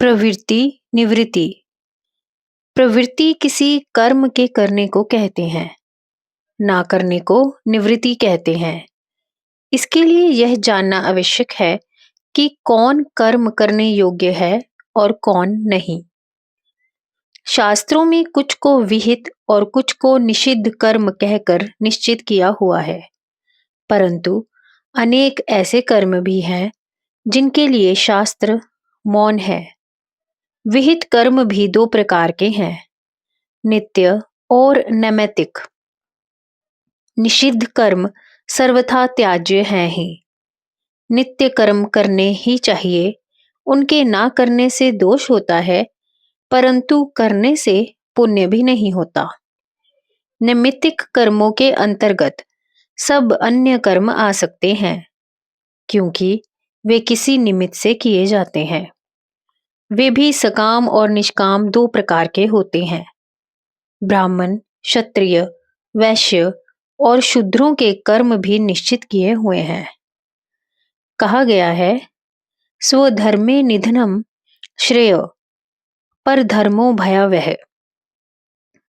प्रवृत्ति, निवृत्ति। प्रवृत्ति किसी कर्म के करने को कहते हैं, ना करने को निवृत्ति कहते हैं। इसके लिए यह जानना आवश्यक है कि कौन कर्म करने योग्य है और कौन नहीं। शास्त्रों में कुछ को विहित और कुछ को निषिद्ध कर्म कहकर निश्चित किया हुआ है, परंतु अनेक ऐसे कर्म भी हैं जिनके लिए शास्त्र मौन है। विहित कर्म भी दो प्रकार के हैं, नित्य और नैमित्तिक। निषिद्ध कर्म सर्वथा त्याज्य हैं ही। नित्य कर्म करने ही चाहिए, उनके ना करने से दोष होता है, परंतु करने से पुण्य भी नहीं होता। नैमित्तिक कर्मों के अंतर्गत सब अन्य कर्म आ सकते हैं, क्योंकि वे किसी निमित्त से किए जाते हैं। वे भी सकाम और निष्काम दो प्रकार के होते हैं। ब्राह्मण, क्षत्रिय, वैश्य और शूद्रों के कर्म भी निश्चित किए हुए हैं। कहा गया है, स्वधर्मे निधनम श्रेय पर धर्मो भयावह,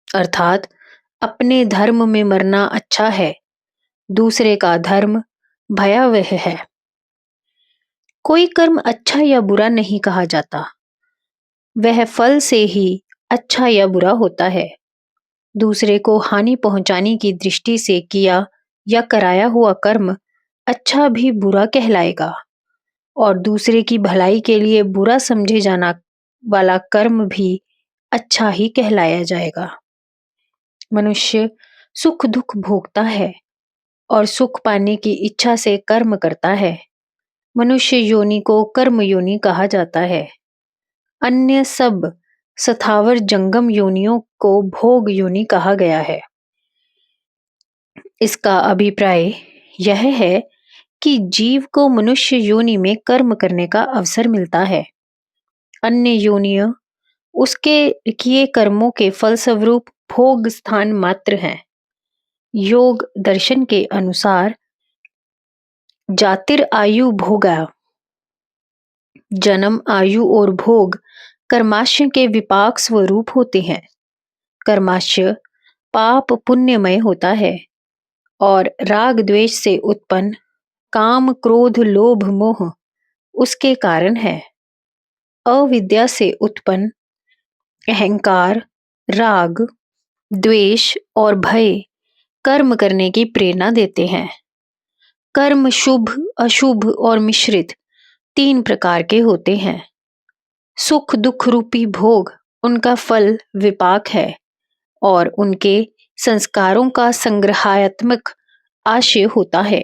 अर्थात अपने धर्म में मरना अच्छा है, दूसरे का धर्म भयावह है। कोई कर्म अच्छा या बुरा नहीं कहा जाता, वह फल से ही अच्छा या बुरा होता है। दूसरे को हानि पहुंचाने की दृष्टि से किया या कराया हुआ कर्म अच्छा भी बुरा कहलाएगा, और दूसरे की भलाई के लिए बुरा समझे जाना वाला कर्म भी अच्छा ही कहलाया जाएगा। मनुष्य सुख दुख भोगता है और सुख पाने की इच्छा से कर्म करता है। मनुष्य योनि को कर्म योनि कहा जाता है। अन्य सब स्थावर जंगम योनियों को भोग योनि कहा गया है। इसका अभिप्राय यह है कि जीव को मनुष्य योनि में कर्म करने का अवसर मिलता है। अन्य योनियां उसके किए कर्मों के फलस्वरूप भोग स्थान मात्र हैं। योग दर्शन के अनुसार जातिर आयु भोगा, जन्म, आयु और भोग कर्माशय के विपाक स्वरूप होते हैं। कर्माशय पाप पुण्यमय होता है और राग द्वेष से उत्पन्न काम, क्रोध, लोभ, मोह उसके कारण है। अविद्या से उत्पन्न अहंकार, राग, द्वेष और भय कर्म करने की प्रेरणा देते हैं। कर्म शुभ, अशुभ और मिश्रित तीन प्रकार के होते हैं। सुख दुख रूपी भोग उनका फल विपाक है और उनके संस्कारों का संग्रहात्मक आशय होता है।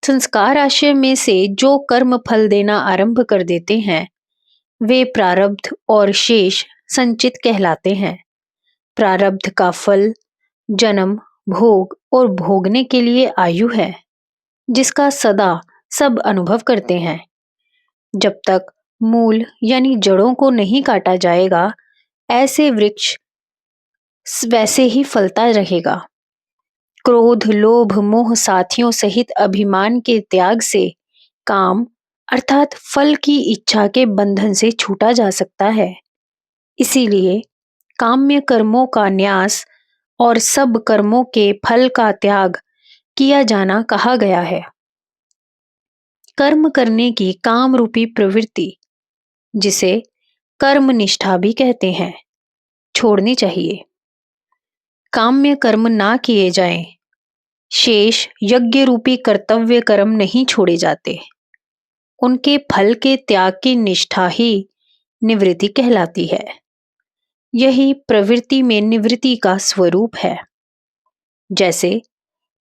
संस्कार आशय में से जो कर्म फल देना आरंभ कर देते हैं, वे प्रारब्ध और शेष संचित कहलाते हैं। प्रारब्ध का फल जन्म, भोग और भोगने के लिए आयु है, जिसका सदा सब अनुभव करते हैं। जब तक मूल यानी जड़ों को नहीं काटा जाएगा, ऐसे वृक्ष वैसे ही फलता रहेगा। क्रोध, लोभ, मोह साथियों सहित अभिमान के त्याग से काम अर्थात फल की इच्छा के बंधन से छूटा जा सकता है। इसीलिए काम्य कर्मों का न्यास और सब कर्मों के फल का त्याग किया जाना कहा गया है। कर्म करने की काम रूपी प्रवृत्ति, जिसे कर्म निष्ठा भी कहते हैं, छोड़नी चाहिए। काम्य कर्म ना किए जाएं, शेष यज्ञ रूपी कर्तव्य कर्म नहीं छोड़े जाते। उनके फल के त्याग की निष्ठा ही निवृत्ति कहलाती है। यही प्रवृत्ति में निवृत्ति का स्वरूप है। जैसे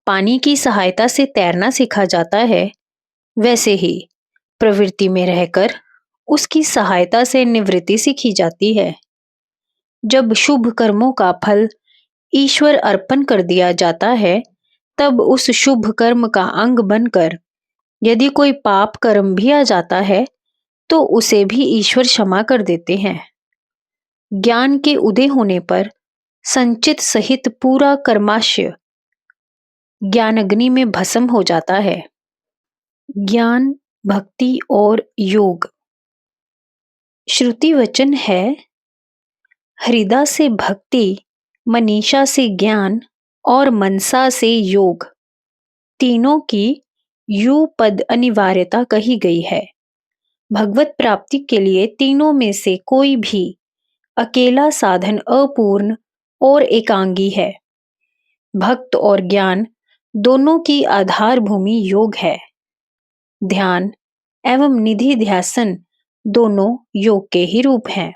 पानी की सहायता से तैरना सीखा जाता है, वैसे ही प्रवृत्ति में रहकर उसकी सहायता से निवृत्ति सीखी जाती है। जब शुभ कर्मों का फल ईश्वर अर्पण कर दिया जाता है, तब उस शुभ कर्म का अंग बनकर यदि कोई पाप कर्म भी आ जाता है, तो उसे भी ईश्वर क्षमा कर देते हैं। ज्ञान के उदय होने पर संचित सहित पूरा कर्माशय ज्ञानाग्नि में भस्म हो जाता है। ज्ञान, भक्ति और योग श्रुति वचन है, हृदा से भक्ति, मनीषा से ज्ञान और मनसा से योग, तीनों की यू पद अनिवार्यता कही गई है। भगवत प्राप्ति के लिए तीनों में से कोई भी अकेला साधन अपूर्ण और एकांगी है। भक्त और ज्ञान दोनों की आधार भूमि योग है। ध्यान एवं निधि ध्यासन दोनों योग के ही रूप हैं।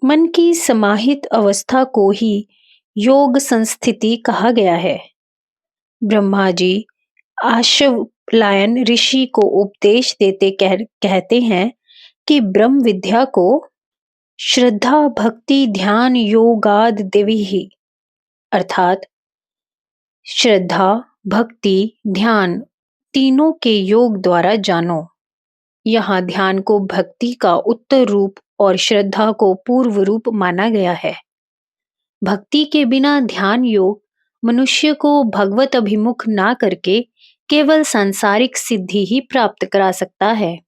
मन की समाहित अवस्था को ही योग संस्थिति कहा गया है। ब्रह्मा जी आशवलायन ऋषि को उपदेश देते कहते हैं कि ब्रह्म विद्या को श्रद्धा भक्ति ध्यान योगाद देवी, अर्थात श्रद्धा भक्ति ध्यान तीनों के योग द्वारा जानो। यहाँ ध्यान को भक्ति का उत्तर रूप और श्रद्धा को पूर्व रूप माना गया है। भक्ति के बिना ध्यान योग मनुष्य को भगवत अभिमुख ना करके केवल सांसारिक सिद्धि ही प्राप्त करा सकता है।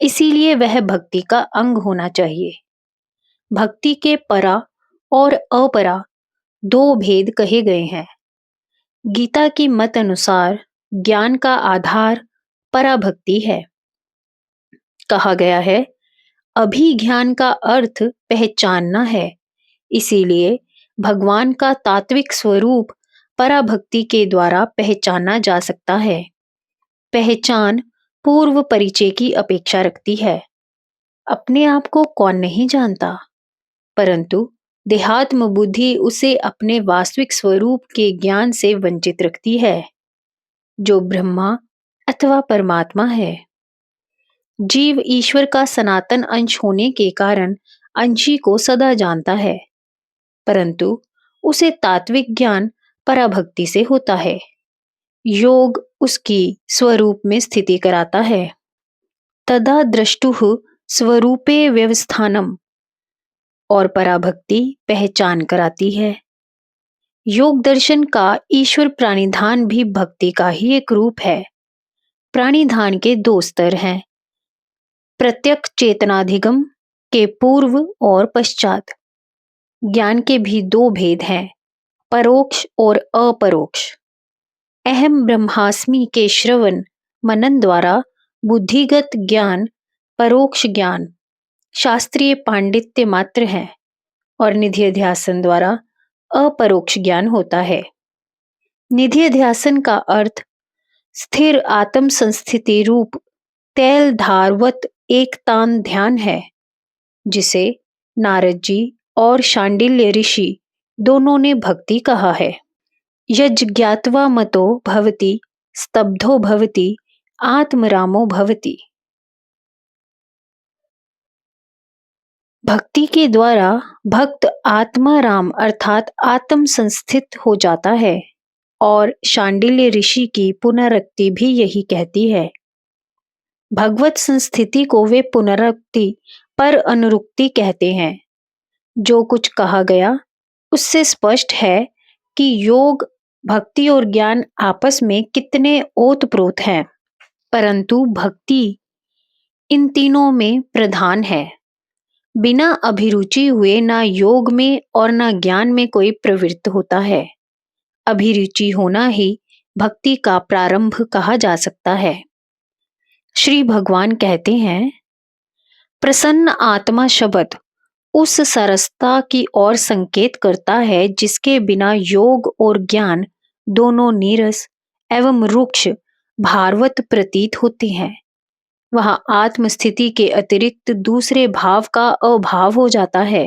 इसीलिए वह भक्ति का अंग होना चाहिए। भक्ति के परा और अपरा दो भेद कहे गए हैं। गीता की मत अनुसार ज्ञान का आधार पराभक्ति है। कहा गया है, अभिज्ञान का अर्थ पहचानना है। इसीलिए भगवान का तात्विक स्वरूप पराभक्ति के द्वारा पहचाना जा सकता है। पहचान पूर्व परिचय की अपेक्षा रखती है। अपने आप को कौन नहीं जानता, परंतु देहात्म बुद्धि उसे अपने वास्तविक स्वरूप के ज्ञान से वंचित रखती है, जो ब्रह्मा अथवा परमात्मा है। जीव ईश्वर का सनातन अंश होने के कारण अंशी को सदा जानता है, परंतु उसे तात्विक ज्ञान पराभक्ति से होता है। योग उसकी स्वरूप में स्थिति कराता है। तदा द्रष्टुः स्वरूपे व्यवस्थानम, और पराभक्ति पहचान कराती है। योग दर्शन का ईश्वर प्राणिधान भी भक्ति का ही एक रूप है। प्राणिधान के दो स्तर हैं, प्रत्यक्ष चेतनाधिगम के पूर्व और पश्चात। ज्ञान के भी दो भेद हैं, परोक्ष और अपरोक्ष। अहम ब्रह्मास्मि के श्रवण मनन द्वारा बुद्धिगत ज्ञान परोक्ष ज्ञान शास्त्रीय पांडित्य मात्र है, और निधिध्यासन द्वारा अपरोक्ष ज्ञान होता है। निधिध्यासन का अर्थ स्थिर आत्म संस्थिति रूप तैल धारवत एकतान ध्यान है, जिसे नारद जी और शांडिल्य ऋषि दोनों ने भक्ति कहा है। यज्ञात्वा मतो भवति स्तब्धो भवति आत्मरामो भवति। भक्ति के द्वारा भक्त आत्माराम अर्थात आत्म संस्थित हो जाता है, और शांडिल्य ऋषि की पुनरुक्ति भी यही कहती है। भगवत संस्थिति को वे पुनरुक्ति पर अनुरुक्ति कहते हैं। जो कुछ कहा गया उससे स्पष्ट है कि योग भक्ति और ज्ञान आपस में कितने ओतप्रोत हैं, परंतु भक्ति इन तीनों में प्रधान है। बिना अभिरुचि हुए ना योग में और ना ज्ञान में कोई प्रवृत्त होता है। अभिरुचि होना ही भक्ति का प्रारंभ कहा जा सकता है। श्री भगवान कहते हैं, प्रसन्न आत्मा शब्द उस सरसता की ओर संकेत करता है जिसके बिना योग और ज्ञान दोनों नीरस एवं रुक्ष भारवत प्रतीत होते हैं। वहां आत्मस्थिति के अतिरिक्त दूसरे भाव का अभाव हो जाता है।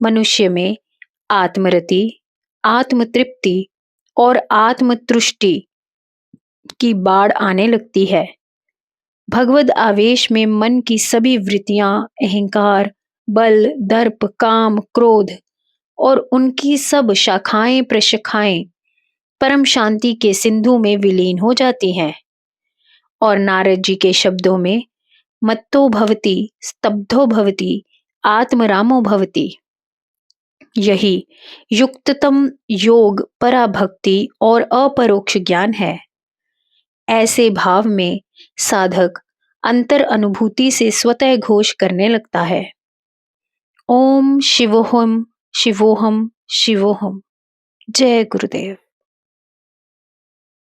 मनुष्य में आत्मरति, आत्मतृप्ति और आत्मतुष्टि की बाढ़ आने लगती है। भगवद आवेश में मन की सभी वृत्तियां, अहंकार, बल, दर्प, काम, क्रोध और उनकी सब शाखाएं प्रशाखाएं परम शांति के सिंधु में विलीन हो जाती हैं। और नारद जी के शब्दों में मत्तो भवति स्तब्धो भवति आत्मरामो भवति, यही युक्ततम योग पराभक्ति और अपरोक्ष ज्ञान है। ऐसे भाव में साधक अंतर अनुभूति से स्वतः घोष करने लगता है, ओम शिवोहम शिवोहम शिवोहम। जय गुरुदेव।